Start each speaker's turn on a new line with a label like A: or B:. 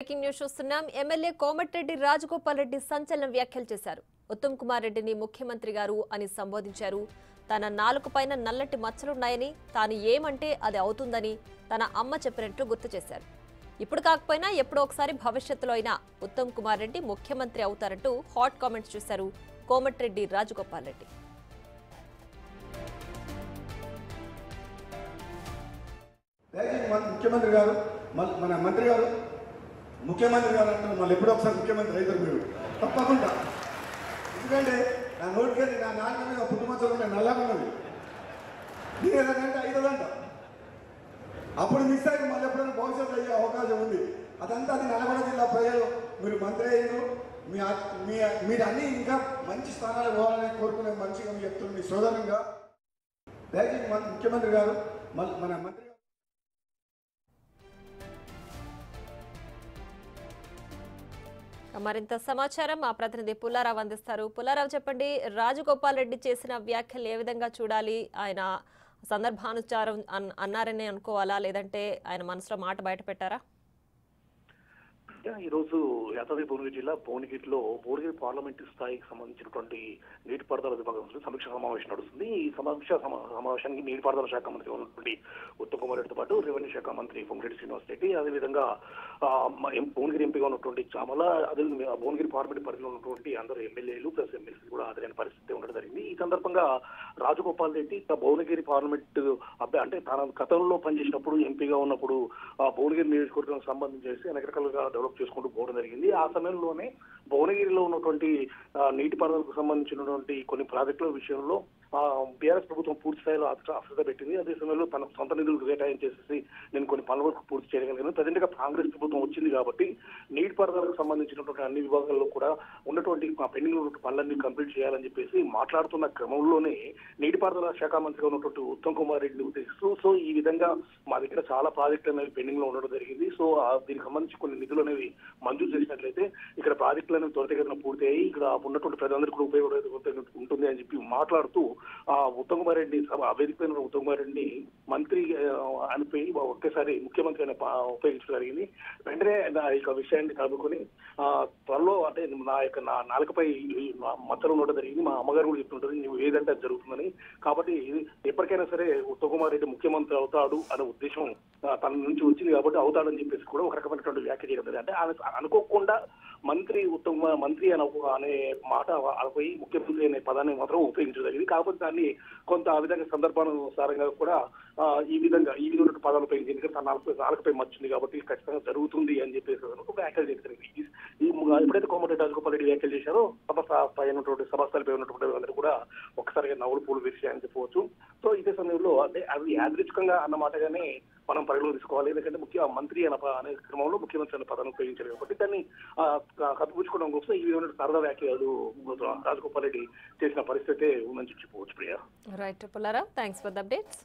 A: Breaking news చూస్తున్నాం. MLA Komatireddy Rajagopal Reddy సంచలన వ్యాఖ్యలు చేశారు. ఉత్తమ్ కుమార్ రెడ్డిని ముఖ్యమంత్రి గారు అని సంబోధించారు. తన నాలుకపైన నల్లటి మచ్చలున్నాయని, తాను ఏమంటే అది అవుతుందని తన అమ్మ చెప్పినట్లు గుర్తు చేశారు. ఇప్పుడు కాకపోయినా ఎప్పుడో ఒకసారి భవిష్యత్తులో అయినా ఉత్తమ్ కుమార్ రెడ్డి ముఖ్యమంత్రి అవుతారంటూ హాట్ కామెంట్స్ చేశారు కోమటిరెడ్డి రాజగోపాల్ రెడ్డి.
B: ముఖ్యమంత్రి గారు మన మంత్రి గారు ముఖ్యమంత్రి గారు అంటే మళ్ళీ ఎప్పుడో ఒకసారి ముఖ్యమంత్రి అవుతారు మీరు తప్పకుండా. ఎందుకంటే నా నోటికెళ్ళి నా నాన్న మీద పుట్టుమచ్చలు ఉన్నాయి, నల్లగా ఉన్నది. నేను ఏదంటే అవుతుందంట, అప్పుడు మిస్ అయ్యి మళ్ళీ ఎప్పుడైనా భవిష్యత్తు అయ్యే అవకాశం ఉంది. అదంతా అది నల్గొండ జిల్లా ప్రజలు మీరు మంత్రి అయ్యారు, మీరు అన్నీ ఇంకా మంచి స్థానాలు పోవాలని కోరుకునే మనిషిగా మీరు చెప్తున్నారు. మీ సోదరుగా దయచేసి ముఖ్యమంత్రి గారు మన మంత్రి
A: మరింత సమాచారం మా ప్రతినిధి పుల్లారావు అందిస్తారు. పుల్లారావు, చెప్పండి, రాజగోపాల్ రెడ్డి చేసిన వ్యాఖ్యలు ఏ విధంగా చూడాలి? ఆయన సందర్భానుసారం అన్నారని అనుకోవాలా, లేదంటే ఆయన మనసులో మాట బయట పెట్టారా?
C: ఈ రోజు యాదాద్రి భువనగిరి జిల్లా భువనగిరిలో భువనగిరి పార్లమెంటు స్థాయికి సంబంధించినటువంటి నీటిపారుదల విభాగం సమీక్ష సమావేశం నడుస్తుంది. ఈ సమావేశానికి నీటిపారుదల శాఖ మంత్రి ఉన్నటువంటి ఉత్తమ్ కుమార్ రెడ్డితో పాటు రెవెన్యూ శాఖ మంత్రి పొంగిరెడ్డి శ్రీనివాస్ రెడ్డి, అదేవిధంగా భువనగిరి ఎంపీగా ఉన్నటువంటి చామల, అదే భువనగిరి పార్లమెంట్ పరిధిలో ఉన్నటువంటి అందరూ ఎమ్మెల్యేలు ప్లస్ ఎమ్మెల్సీలు కూడా హాజరైన పరిస్థితి ఉండడం జరిగింది. ఈ సందర్భంగా రాజగోపాల్ రెడ్డి భువనగిరి పార్లమెంట్ అంటే తన గతంలో పనిచేసినప్పుడు ఎంపీగా ఉన్నప్పుడు భువనగిరి నియోజకవర్గం సంబంధించి అనేక రకాలుగా డెవలప్ చేసుకుంటూ పోవడం జరిగింది. ఆ సమయంలోనే భువనగిరిలో ఉన్నటువంటి నీటిపారుదలకు సంబంధించినటువంటి కొన్ని ప్రాజెక్టుల విషయంలో బీఆర్ఎస్ ప్రభుత్వం పూర్తి స్థాయిలో అశ్రద్ధ పెట్టింది. అదే సమయంలో తన సొంత నిధులు కేటాయించేసి నేను కొన్ని పనులకు పూర్తి చేయగలిగాను. ప్రజెంట్గా కాంగ్రెస్ ప్రభుత్వం వచ్చింది కాబట్టి నీటిపారుదలకు సంబంధించినటువంటి అన్ని విభాగాల్లో కూడా ఉన్నటువంటి పెండింగ్ ఉన్నటువంటి పనులన్నీ కంప్లీట్ చేయాలని చెప్పేసి మాట్లాడుతున్న క్రమంలోనే నీటిపారుదల శాఖ మంత్రిగా ఉన్నటువంటి ఉత్తమ్ కుమార్ రెడ్డిని ఉద్దేశిస్తూ సో ఈ విధంగా మా దగ్గర చాలా ప్రాజెక్టులు అనేవి పెండింగ్ లో ఉండడం జరిగింది. సో దీనికి సంబంధించి కొన్ని నిధులు అనేవి మంజూరు చేసినట్లయితే ఇక్కడ ప్రాజెక్టులు అనేవి త్వరితగతిన పూర్తి అయ్యి ఇక్కడ ఉన్నటువంటి ప్రజలందరికీ కూడా ఉపయోగపడే ఉంటుంది అని చెప్పి మాట్లాడుతూ ఉత్తమ్ కుమార్ రెడ్డి వేదికపైన ఉత్తమ్ కుమార్ రెడ్డిని మంత్రి అనిపోయి ఒకేసారి ముఖ్యమంత్రి అని ఉపయోగించడం జరిగింది. వెంటనే నా యొక్క విషయాన్ని కలుపుకొని త్వరలో అంటే నా నాలుకపై మచ్చలు ఉండడం జరిగింది, మా అమ్మగారు కూడా చెప్తుంటుంది నువ్వు ఏదంటే అది జరుగుతుందని. కాబట్టి ఎప్పటికైనా సరే ఉత్తమ్ కుమార్ రెడ్డి ముఖ్యమంత్రి అవుతాడు అనే ఉద్దేశం తన నుంచి వచ్చింది కాబట్టి అవుతాడని చెప్పేసి కూడా ఒక రకమైనటువంటి వ్యాఖ్య చేయడం జరిగింది. అంటే అనుకోకుండా మంత్రి అనే మాట పోయి ముఖ్యమంత్రి అనే పదాన్ని మాత్రం ఉపయోగించడం జరిగింది. కాకపోతే దాన్ని కొంత ఆ విధంగా సందర్భానుసారంగా కూడా ఈ విధంగా పదాలు ఉపయోగించింది. ఎందుకంటే తన నాలుకపై మచ్చింది కాబట్టి ఖచ్చితంగా జరుగుతుంది అని చెప్పేసి ఒక వ్యాఖ్యలు చేసింది. ఎప్పుడైతే కోమటిరెడ్డి రాజగోపాల్ రెడ్డి వ్యాఖ్యలు చేశారో సభస్థలపై ఉన్నటువంటి అందరూ కూడా ఒక్కసారిగా నవ్వులు పూలు విరిచాయని చెప్పవచ్చు. సో ఇదే సమయంలో అంటే అవి యాదృచ్ఛికంగా అన్నమాటగానే మనం పరిగణలో తీసుకోవాలి. ఎందుకంటే మంత్రి అనే క్రమంలో ముఖ్యమంత్రి అనే పదాన్ని ఉపయోగించారు కాబట్టి దాన్ని కప్పిపుచ్చుకోవడం కోసం ఈ విధమైన సరదా వ్యాఖ్యలు రాజగోపాల్ రెడ్డి చేసిన పరిస్థితి ఉందని చెప్పవచ్చు. Priya.
A: Right Pullarao, thanks for the updates.